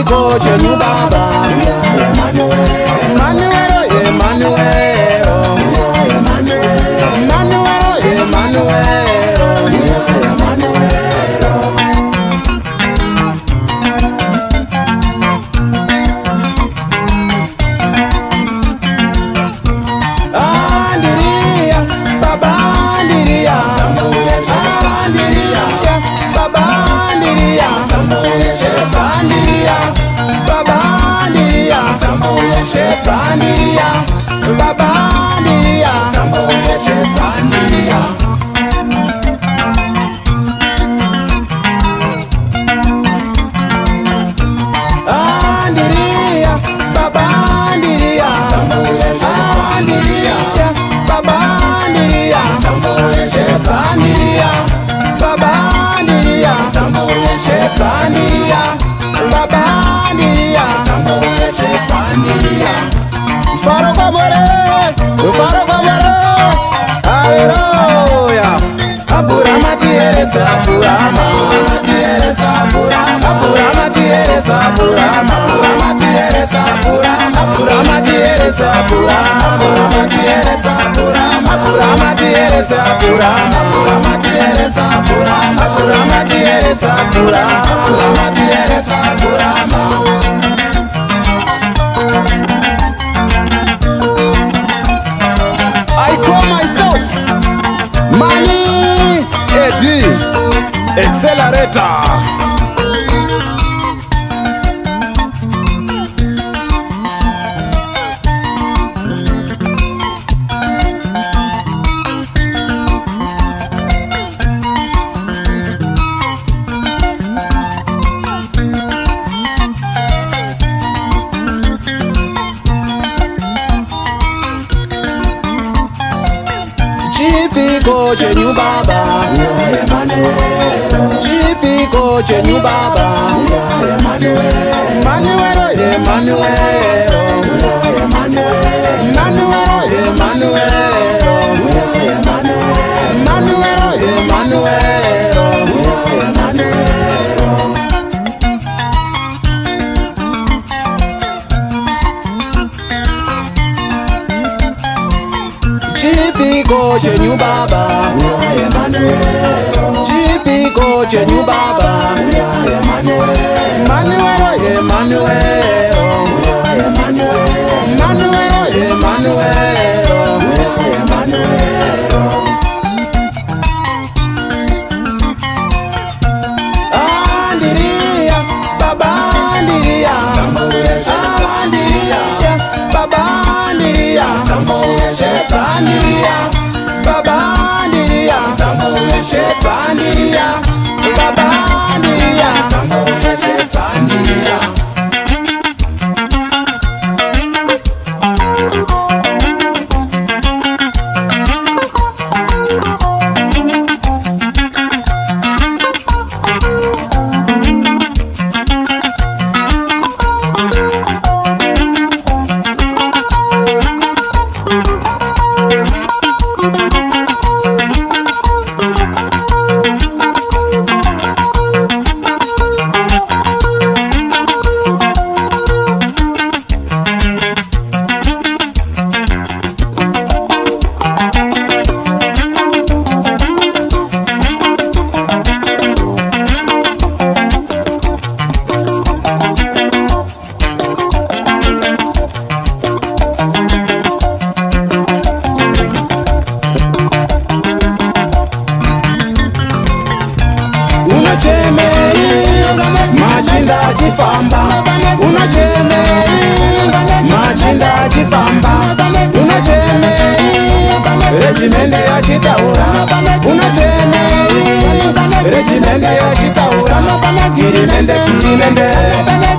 Chipiko chenyu baba Emmanuel, Emmanuel, Emmanuel, Emmanuel, Emmanuel. Shetania, Babania, Shetania. Andiria, Babandiria, Andiria, Babandiria, Shetania, Babandiria, Shetania, Babandiria, Shetania. Faro Bamore, Hallelujah. Apurama tieresa, Apurama, tieresa, Apurama, Apurama tieresa, Apurama, Apurama tieresa, Apurama, Apurama tieresa, Apurama, Apurama tieresa, Apurama, Apurama tieresa, Apurama, Apurama tieresa, Apurama, Apurama tieresa, Apurama, Apurama tieresa, Apurama. Accelerator. Chipiko chenyu baba Emmanuel, Chipiko chenyu baba Emmanuel, Emmanuel, Emmanuel, Emmanuel, Emmanuel, Emmanuel. Chipiko chenyu baba Emmanuel, Chipiko chenyu baba Emmanuel, Emmanuel, Emmanuel, Emmanuel, Emmanuel. Andiria, Babandiria, Andiria, Babandiria, Shetania, Babandiria, Shetania, Babandiria, Shetania. Machinda chifamba, unacheme, machinda chifamba, unacheme, regimende ya chitaura, unacheme, regimende ya chitaura, kirimende, kirimende,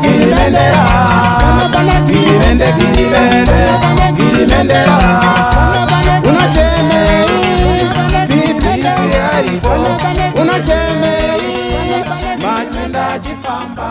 kirimendera, kirimende, kirimende, kirimendera, unacheme, bibisi aripo, unacheme, machinda chifamba.